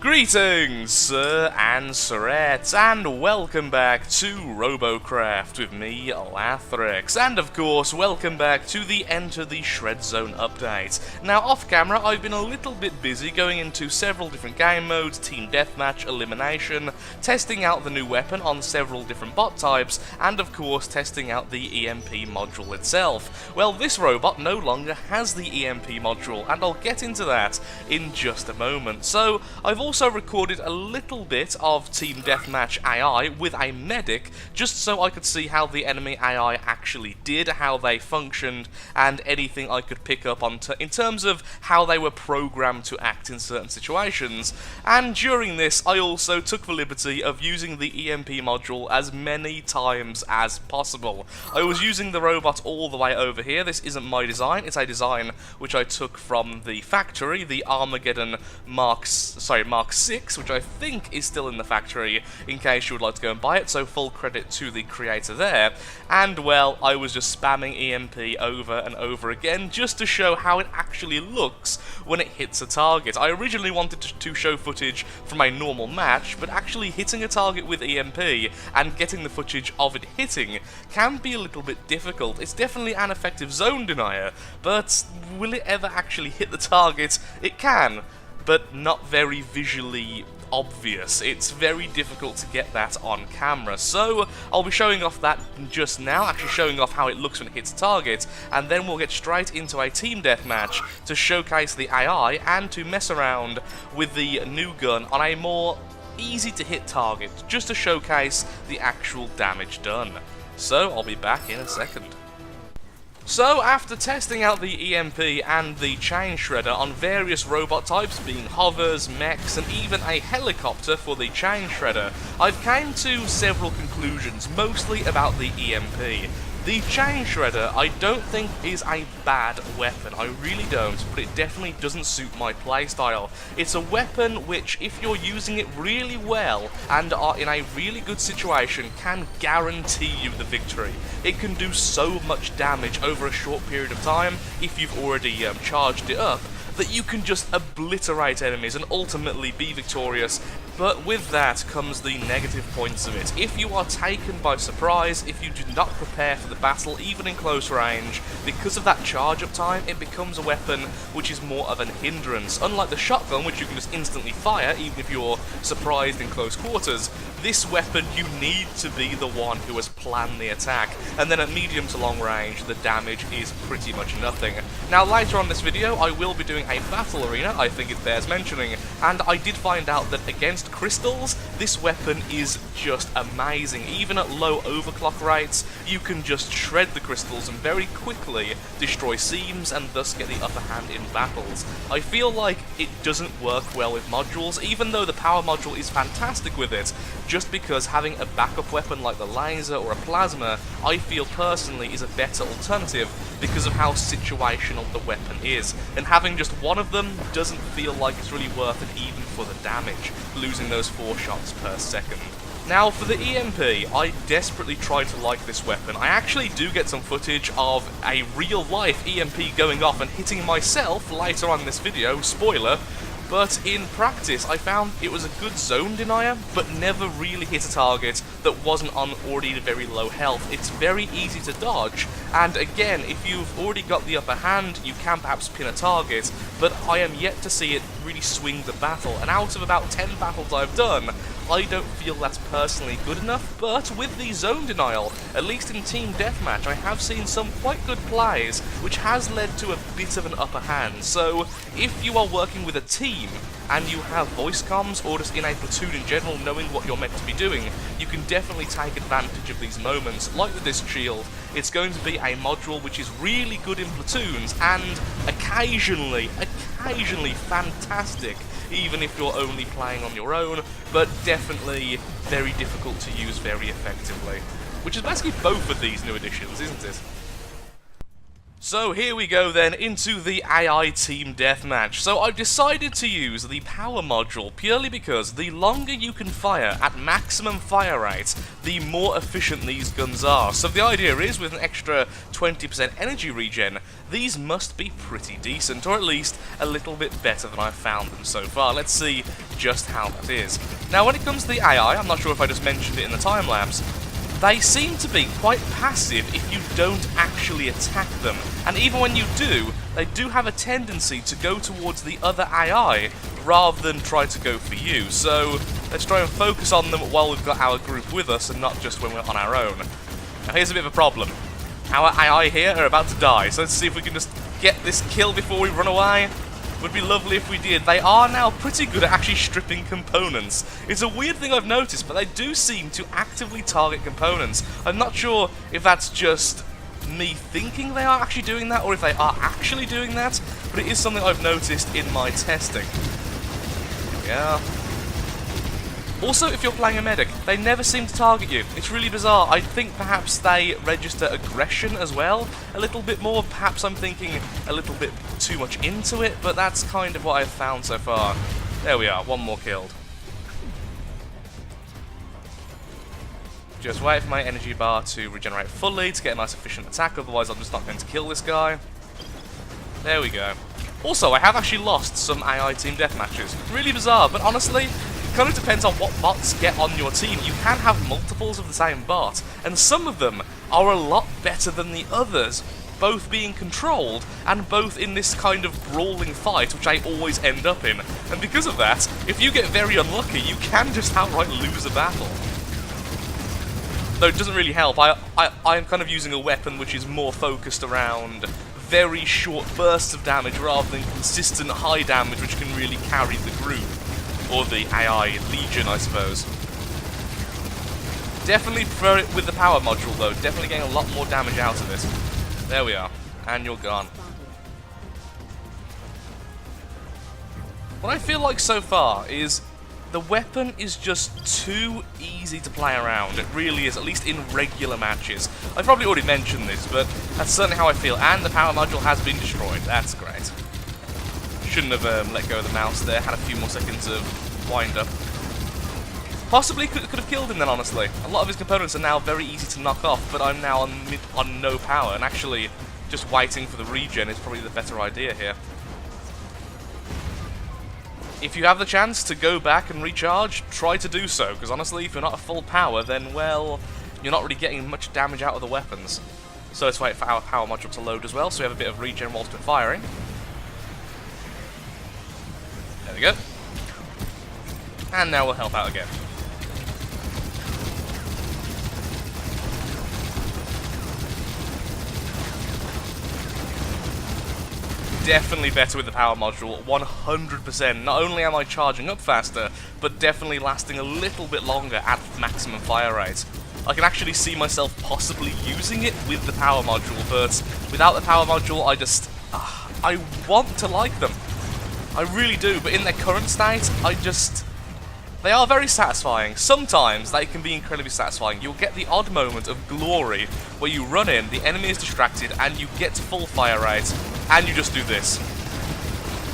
Greetings, Sir and Sirettes, and welcome back to Robocraft with me, Lathrix, and of course, welcome back to the Enter the Shred Zone update. Now, off camera, I've been a little bit busy going into several different game modes, Team Deathmatch, Elimination, testing out the new weapon on several different bot types, and of course, testing out the EMP module itself. Well, this robot no longer has the EMP module, and I'll get into that in just a moment. So, I've also recorded a little bit of Team Deathmatch AI with a medic, just so I could see how the enemy AI actually did, how they functioned, and anything I could pick up on in terms of how they were programmed to act in certain situations. And during this, I also took the liberty of using the EMP module as many times as possible. I was using the robot all the way over here. This isn't my design, it's a design which I took from the factory, the Armageddon Mark 6, which I think is still in the factory, in case you would like to go and buy it, so full credit to the creator there. And, well, I was just spamming EMP over and over again, just to show how it actually looks when it hits a target. I originally wanted to show footage from a normal match, but actually hitting a target with EMP and getting the footage of it hitting can be a little bit difficult. It's definitely an effective zone denier, but will it ever actually hit the target? It can, but not very visually obvious. It's very difficult to get that on camera. So I'll be showing off that just now, actually showing off how it looks when it hits target, and then we'll get straight into a team deathmatch to showcase the AI and to mess around with the new gun on a more easy to hit target, just to showcase the actual damage done. So I'll be back in a second. So, after testing out the EMP and the Chain Shredder on various robot types, being hovers, mechs, and even a helicopter for the Chain Shredder, I've came to several conclusions, mostly about the EMP. The Chain Shredder I don't think is a bad weapon, I really don't, but it definitely doesn't suit my playstyle. It's a weapon which, if you're using it really well and are in a really good situation, can guarantee you the victory. It can do so much damage over a short period of time, if you've already charged it up, that you can just obliterate enemies and ultimately be victorious. But with that comes the negative points of it. If you are taken by surprise, if you do not prepare for the battle, even in close range, because of that charge-up time, it becomes a weapon which is more of an hindrance. Unlike the shotgun, which you can just instantly fire, even if you're surprised in close quarters, this weapon you need to be the one who has planned the attack, and then at medium to long range, the damage is pretty much nothing. Now later on this video, I will be doing a battle arena, I think it bears mentioning, and I did find out that against crystals, this weapon is just amazing. Even at low overclock rates, you can just shred the crystals and very quickly destroy seams and thus get the upper hand in battles. I feel like it doesn't work well with modules, even though the power module is fantastic with it, just because having a backup weapon like the laser or a plasma, I feel personally is a better alternative because of how situational the weapon is, and having just one of them doesn't feel like it's really worth it even for the damage, losing those 4 shots per second. Now, for the EMP, I desperately try to like this weapon. I actually do get some footage of a real-life EMP going off and hitting myself later on in this video, spoiler, but in practice I found it was a good zone denier, but never really hit a target that wasn't on already very low health. It's very easy to dodge, and again, if you've already got the upper hand, you can perhaps pin a target, but I am yet to see it really swing the battle, and out of about 10 battles I've done, I don't feel that's personally good enough. But with the zone denial, at least in Team Deathmatch, I have seen some quite good plays, which has led to a bit of an upper hand. So, if you are working with a team, and you have voice comms, or just in a platoon in general knowing what you're meant to be doing, you can definitely take advantage of these moments. Like with this shield, it's going to be a module which is really good in platoons, and occasionally fantastic, even if you're only playing on your own, but definitely very difficult to use very effectively. Which is basically both of these new additions, isn't it? So here we go then into the AI team deathmatch. So I've decided to use the power module purely because the longer you can fire at maximum fire rate, the more efficient these guns are. So the idea is with an extra 20% energy regen, these must be pretty decent, or at least a little bit better than I've found them so far. Let's see just how that is. Now when it comes to the AI, I'm not sure if I just mentioned it in the time-lapse, they seem to be quite passive if you don't actually attack them, and even when you do, they do have a tendency to go towards the other AI rather than try to go for you. So let's try and focus on them while we've got our group with us and not just when we're on our own. Now here's a bit of a problem. Our AI here are about to die, so let's see if we can just get this kill before we run away. Would be lovely if we did. They are now pretty good at actually stripping components. It's a weird thing I've noticed, but they do seem to actively target components. I'm not sure if that's just me thinking they are actually doing that, or if they are actually doing that, but it is something I've noticed in my testing. Yeah. Also, if you're playing a medic, they never seem to target you. It's really bizarre. I think perhaps they register aggression as well a little bit more. Perhaps I'm thinking a little bit too much into it, but that's kind of what I've found so far. There we are, one more killed. Just wait for my energy bar to regenerate fully to get a nice efficient attack, otherwise I'm just not going to kill this guy. There we go. Also, I have actually lost some AI team deathmatches. Really bizarre, but honestly, it kind of depends on what bots get on your team. You can have multiples of the same bot, and some of them are a lot better than the others, both being controlled and both in this kind of brawling fight, which I always end up in. And because of that, if you get very unlucky, you can just outright lose a battle. Though it doesn't really help. I'm kind of using a weapon which is more focused around very short bursts of damage rather than consistent high damage, which can really carry the group. Or the AI Legion, I suppose. Definitely prefer it with the power module, though. Definitely getting a lot more damage out of it. There we are. And you're gone. What I feel like so far is the weapon is just too easy to play around. It really is, at least in regular matches. I've probably already mentioned this, but that's certainly how I feel. And the power module has been destroyed. That's great. Shouldn't have let go of the mouse there. Had a few more seconds of wind up. Possibly could have killed him then, honestly. A lot of his components are now very easy to knock off, but I'm now on no power, and actually just waiting for the regen is probably the better idea here. If you have the chance to go back and recharge, try to do so, because honestly, if you're not at full power, then, well, you're not really getting much damage out of the weapons. So let's wait for our power module to load as well, so we have a bit of regen whilst we're firing. There we go. And now we'll help out again. Definitely better with the power module, 100%. Not only am I charging up faster, but definitely lasting a little bit longer at maximum fire rate. I can actually see myself possibly using it with the power module, but without the power module, I want to like them. I really do, but in their current state, they are very satisfying. Sometimes they can be incredibly satisfying. You'll get the odd moment of glory where you run in, the enemy is distracted, and you get to full fire rate, and you just do this.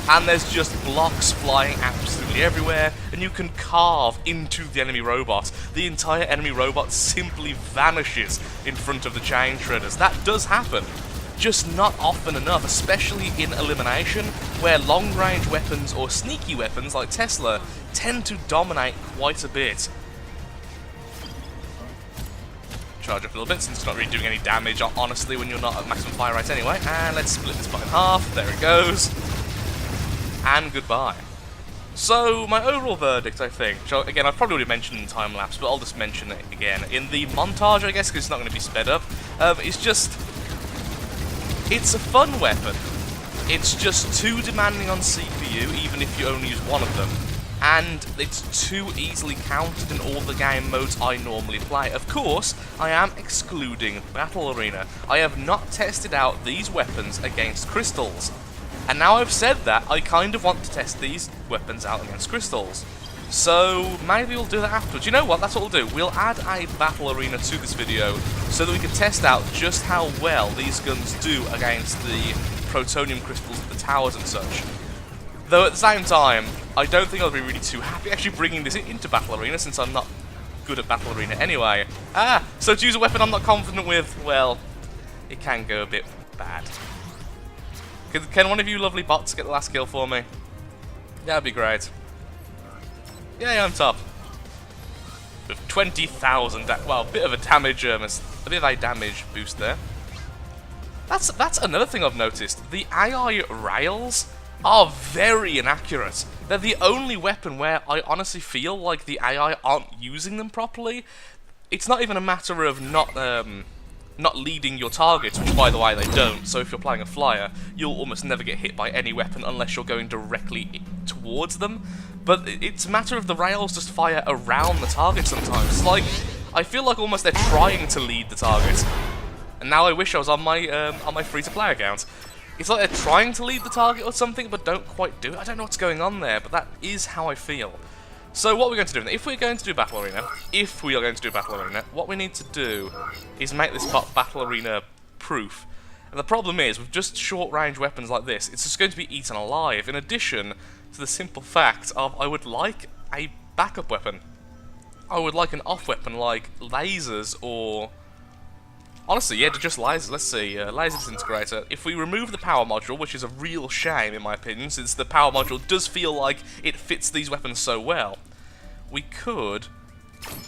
And there's just blocks flying absolutely everywhere, and you can carve into the enemy robot. The entire enemy robot simply vanishes in front of the chain shredders. That does happen. Just not often enough, especially in elimination, where long-range weapons or sneaky weapons like Tesla tend to dominate quite a bit. Charge up a little bit, since it's not really doing any damage, honestly, when you're not at maximum fire rate anyway. And let's split this by in half. There it goes. And goodbye. So, my overall verdict, I think, so again, I've probably already mentioned in time-lapse, but I'll just mention it again. In the montage, I guess, because it's not going to be sped up, it's a fun weapon. It's just too demanding on CPU, even if you only use one of them. And it's too easily countered in all the game modes I normally play. Of course, I am excluding Battle Arena. I have not tested out these weapons against crystals. And now I've said that, I kind of want to test these weapons out against crystals. So maybe we'll do that afterwards. You know what, that's what we'll do. We'll add a battle arena to this video so that we can test out just how well these guns do against the protonium crystals at the towers and such. Though at the same time, I don't think I'll be really too happy actually bringing this into battle arena since I'm not good at battle arena anyway. So to use a weapon I'm not confident with, well, it can go a bit bad. Can one of you lovely bots get the last kill for me? That'd be great. Yeah, I'm top. With 20,000, well, a bit of a damage, a bit of a damage boost there. That's another thing I've noticed. The AI rails are very inaccurate. They're the only weapon where I honestly feel like the AI aren't using them properly. It's not even a matter of not leading your targets, which by the way they don't, so if you're playing a flyer, you'll almost never get hit by any weapon unless you're going directly towards them. But it's a matter of the rails just fire around the target sometimes. It's like, I feel like almost they're trying to lead the target. And now I wish I was on my free-to-play account. It's like they're trying to lead the target or something, but don't quite do it. I don't know what's going on there, but that is how I feel. So what we're going to do, if we're going to do Battle Arena, what we need to do is make this Battle Arena proof. And the problem is, with just short-range weapons like this, it's just going to be eaten alive, in addition to the simple fact of I would like a backup weapon. I would like an off weapon like lasers or... Honestly, yeah, just lasers. Let's see, laser disintegrator. If we remove the power module, which is a real shame in my opinion, since the power module does feel like it fits these weapons so well, we could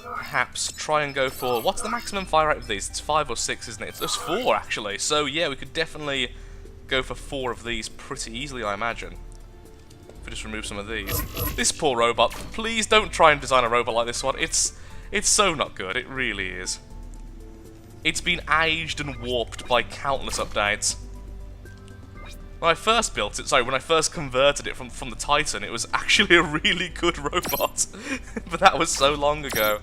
perhaps try and go for... What's the maximum fire rate of these? It's 5 or 6, isn't it? It's 4, actually. So, yeah, we could definitely go for 4 of these pretty easily, I imagine. If we just remove some of these. This poor robot. Please don't try and design a robot like this one. It's so not good. It really is. It's been aged and warped by countless updates. When I first built it, when I first converted it from the Titan, it was actually a really good robot. But that was so long ago.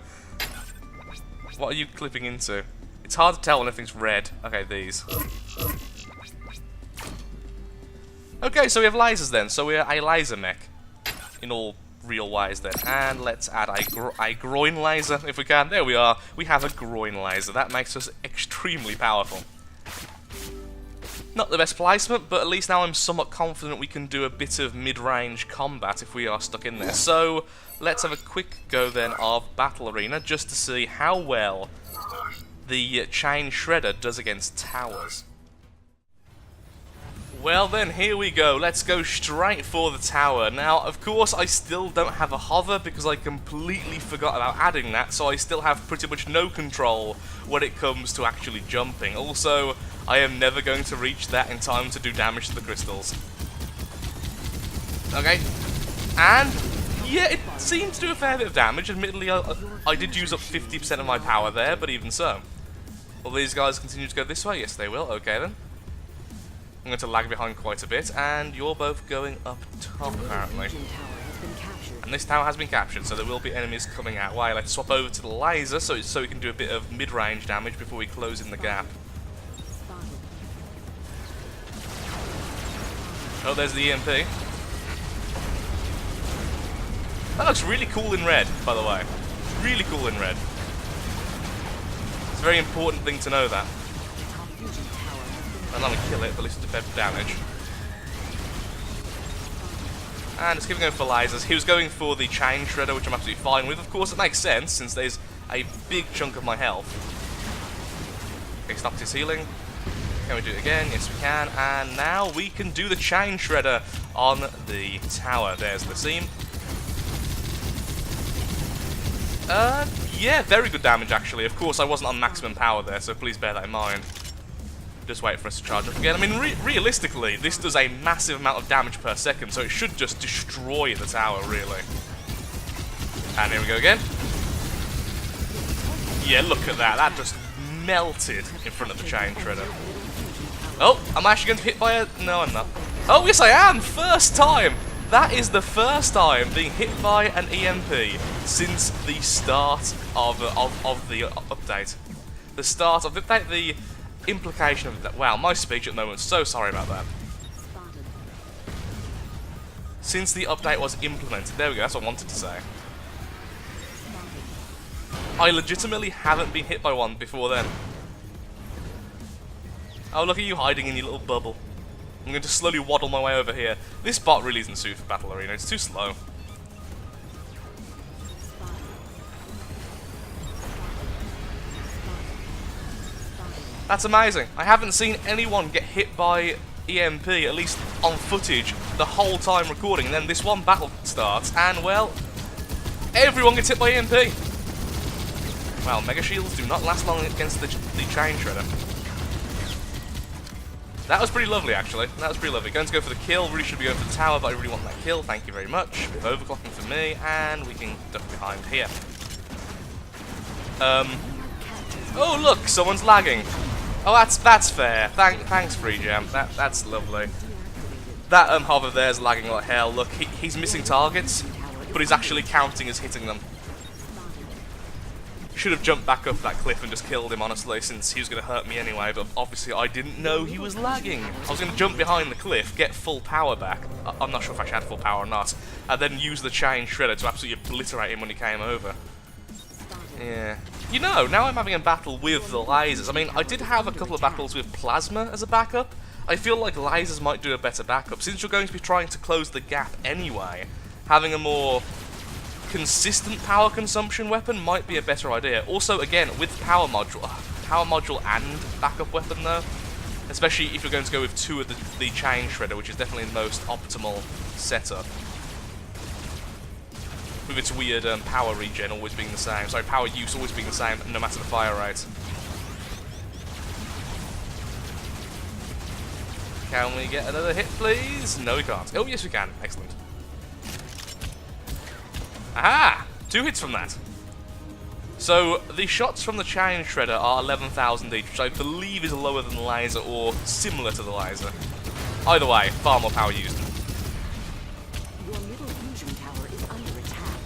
What are you clipping into? It's hard to tell when everything's red. Okay, these. Okay, so we have lasers then. So we're a laser mech. In all real ways then. And let's add a groin laser if we can. There we are. We have a groin laser. That makes us extremely powerful. Not the best placement, but at least now I'm somewhat confident we can do a bit of mid-range combat if we are stuck in there. So let's have a quick go then of Battle Arena just to see how well the Chain Shredder does against towers. Well then, here we go. Let's go straight for the tower. Now, of course, I still don't have a hover because I completely forgot about adding that, so I still have pretty much no control when it comes to actually jumping. Also, I am never going to reach that in time to do damage to the crystals. Okay, and yeah, it seemed to do a fair bit of damage. Admittedly, I did use up 50% of my power there, but even so. Will these guys continue to go this way? Yes, they will. Okay then. I'm going to lag behind quite a bit, and you're both going up top, apparently. And this tower has been captured, so there will be enemies coming our way. Let's swap over to the laser, so we can do a bit of mid-range damage before we close in the gap. Oh, there's the EMP. That looks really cool in red, by the way. Really cool in red. It's a very important thing to know that. I'm not going to kill it, but at least it's a bit of damage. And just keeping going for lasers. He was going for the Chain Shredder, which I'm absolutely fine with. Of course, it makes sense, since there's a big chunk of my health. Okay, stopped his healing. Can we do it again? Yes, we can. And now we can do the Chain Shredder on the tower. There's the seam. Yeah, very good damage, actually. Of course, I wasn't on maximum power there, so please bear that in mind. Just wait for us to charge up again. I mean, realistically, this does a massive amount of damage per second, so it should just destroy the tower, really. And here we go again. Yeah, look at that. That just melted in front of the Chain Shredder. Oh, I'm actually going to hit by a... No, I'm not. Oh, yes, I am! First time! That is the first time being hit by an EMP since the start of the update. The start of the implication of that. Wow, my speech at the moment, so sorry about that. Since the update was implemented. There we go, that's what I wanted to say. I legitimately haven't been hit by one before then. Oh, look at you hiding in your little bubble. I'm going to slowly waddle my way over here. This bot really isn't suited for Battle Arena, it's too slow. That's amazing. I haven't seen anyone get hit by EMP, at least on footage, the whole time recording. And then this one battle starts, and well, everyone gets hit by EMP. Well, Mega Shields do not last long against the Chain Shredder. That was pretty lovely, actually. That was pretty lovely. Going to go for the kill. Really should be going for the tower, but I really want that kill. Thank you very much. A bit of overclocking for me, and we can duck behind here. Oh, look, someone's lagging. Oh, that's fair. Thanks, Free Jam. That's lovely. That hover there's lagging like hell. Look, he's missing targets, but he's actually counting as hitting them. Should have jumped back up that cliff and just killed him, honestly, since he was going to hurt me anyway, but obviously I didn't know he was lagging. I was going to jump behind the cliff, get full power back, I'm not sure if I actually had full power or not, and then use the Chain Shredder to absolutely obliterate him when he came over. Yeah. You know, now I'm having a battle with the lasers. I mean, I did have a couple of battles with Plasma as a backup. I feel like lasers might do a better backup. Since you're going to be trying to close the gap anyway, having a more consistent power consumption weapon might be a better idea. Also, again, with power module and backup weapon though, especially if you're going to go with two of the Chain Shredder, which is definitely the most optimal setup. With its weird power regen always being the same. Sorry, power use always being the same, no matter the fire rate. Can we get another hit, please? No, we can't. Oh, yes, we can. Excellent. Aha! 2 hits from that. So, the shots from the Chain Shredder are 11,000 each, which I believe is lower than the laser, or similar to the laser. Either way, far more power used. Your middle fusion tower is under attack.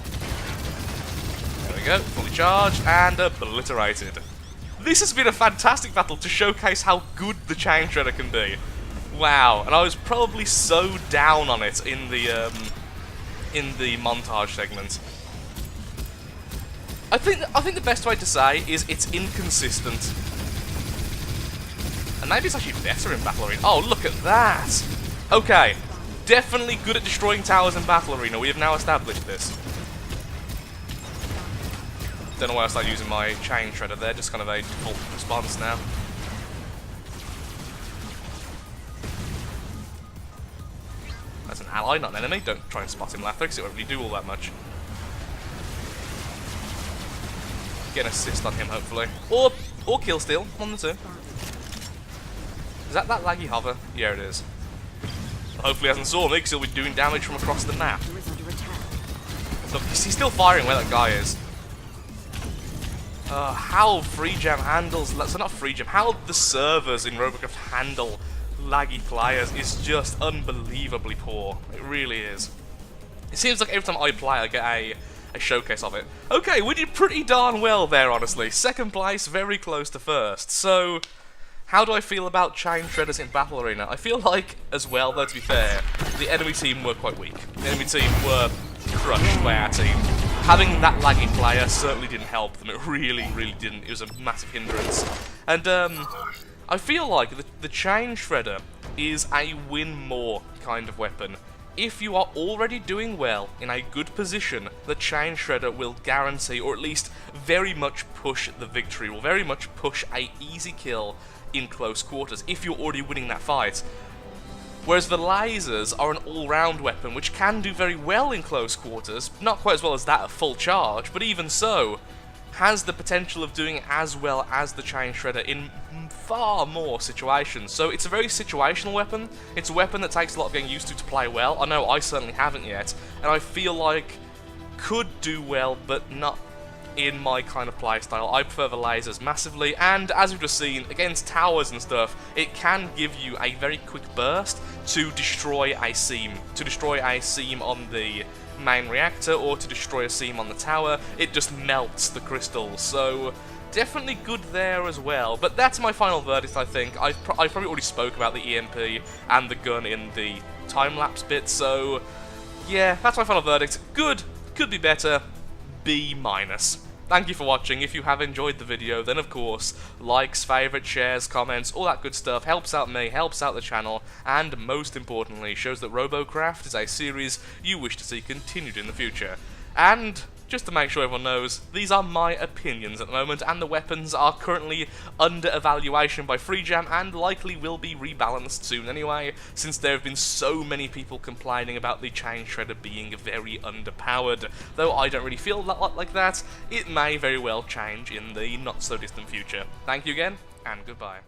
There we go, fully charged and obliterated. This has been a fantastic battle to showcase how good the Chain Shredder can be. Wow, and I was probably so down on it in the montage segment. I think the best way to say is it's inconsistent. And maybe it's actually better in Battle Arena. Oh, look at that! Okay, definitely good at destroying towers in Battle Arena. We have now established this. Don't know why I started using my Chain Shredder there, just kind of a default response now. That's an ally, not an enemy. Don't try and spot him, Lathrix. It won't really do all that much. Get an assist on him, hopefully. Or kill steal, one of the two. Is that laggy hover? Yeah, it is. Hopefully he hasn't saw me, because he'll be doing damage from across the map. Look, he's still firing where that guy is. How Free Jam handles... So not Free Jam, how the servers in Robocraft handle laggy players is just unbelievably poor. It really is. It seems like every time I play I get a showcase of it. Okay, we did pretty darn well there, honestly. Second place, very close to first. So, how do I feel about Chain Shredders in Battle Arena? I feel like, as well, though, to be fair, the enemy team were quite weak. The enemy team were crushed by our team. Having that laggy player certainly didn't help them. It really, really didn't. It was a massive hindrance. And, I feel like the Chain Shredder is a win more kind of weapon. If you are already doing well in a good position, the Chain Shredder will guarantee, or at least very much push the victory, will very much push a easy kill in close quarters, if you're already winning that fight. Whereas the lasers are an all-round weapon, which can do very well in close quarters, not quite as well as that at full charge, but even so, has the potential of doing as well as the Chain Shredder in far more situations. So it's a very situational weapon. It's a weapon that takes a lot of getting used to play well. I know I certainly haven't yet, and I feel like could do well, but not in my kind of playstyle. I prefer the lasers massively, and as we've just seen, against towers and stuff, it can give you a very quick burst to destroy a seam. To destroy a seam on the main reactor, or to destroy a seam on the tower. It just melts the crystals, so definitely good there as well. But that's my final verdict, I think. I probably already spoke about the EMP and the gun in the time-lapse bit, so yeah, that's my final verdict. Good, could be better, B-. Thank you for watching. If you have enjoyed the video, then of course, likes, favourites, shares, comments, all that good stuff helps out me, helps out the channel, and most importantly, shows that Robocraft is a series you wish to see continued in the future. And just to make sure everyone knows, these are my opinions at the moment, and the weapons are currently under evaluation by FreeJam and likely will be rebalanced soon anyway, since there have been so many people complaining about the Chain Shredder being very underpowered. Though I don't really feel like that, it may very well change in the not so distant future. Thank you again, and goodbye.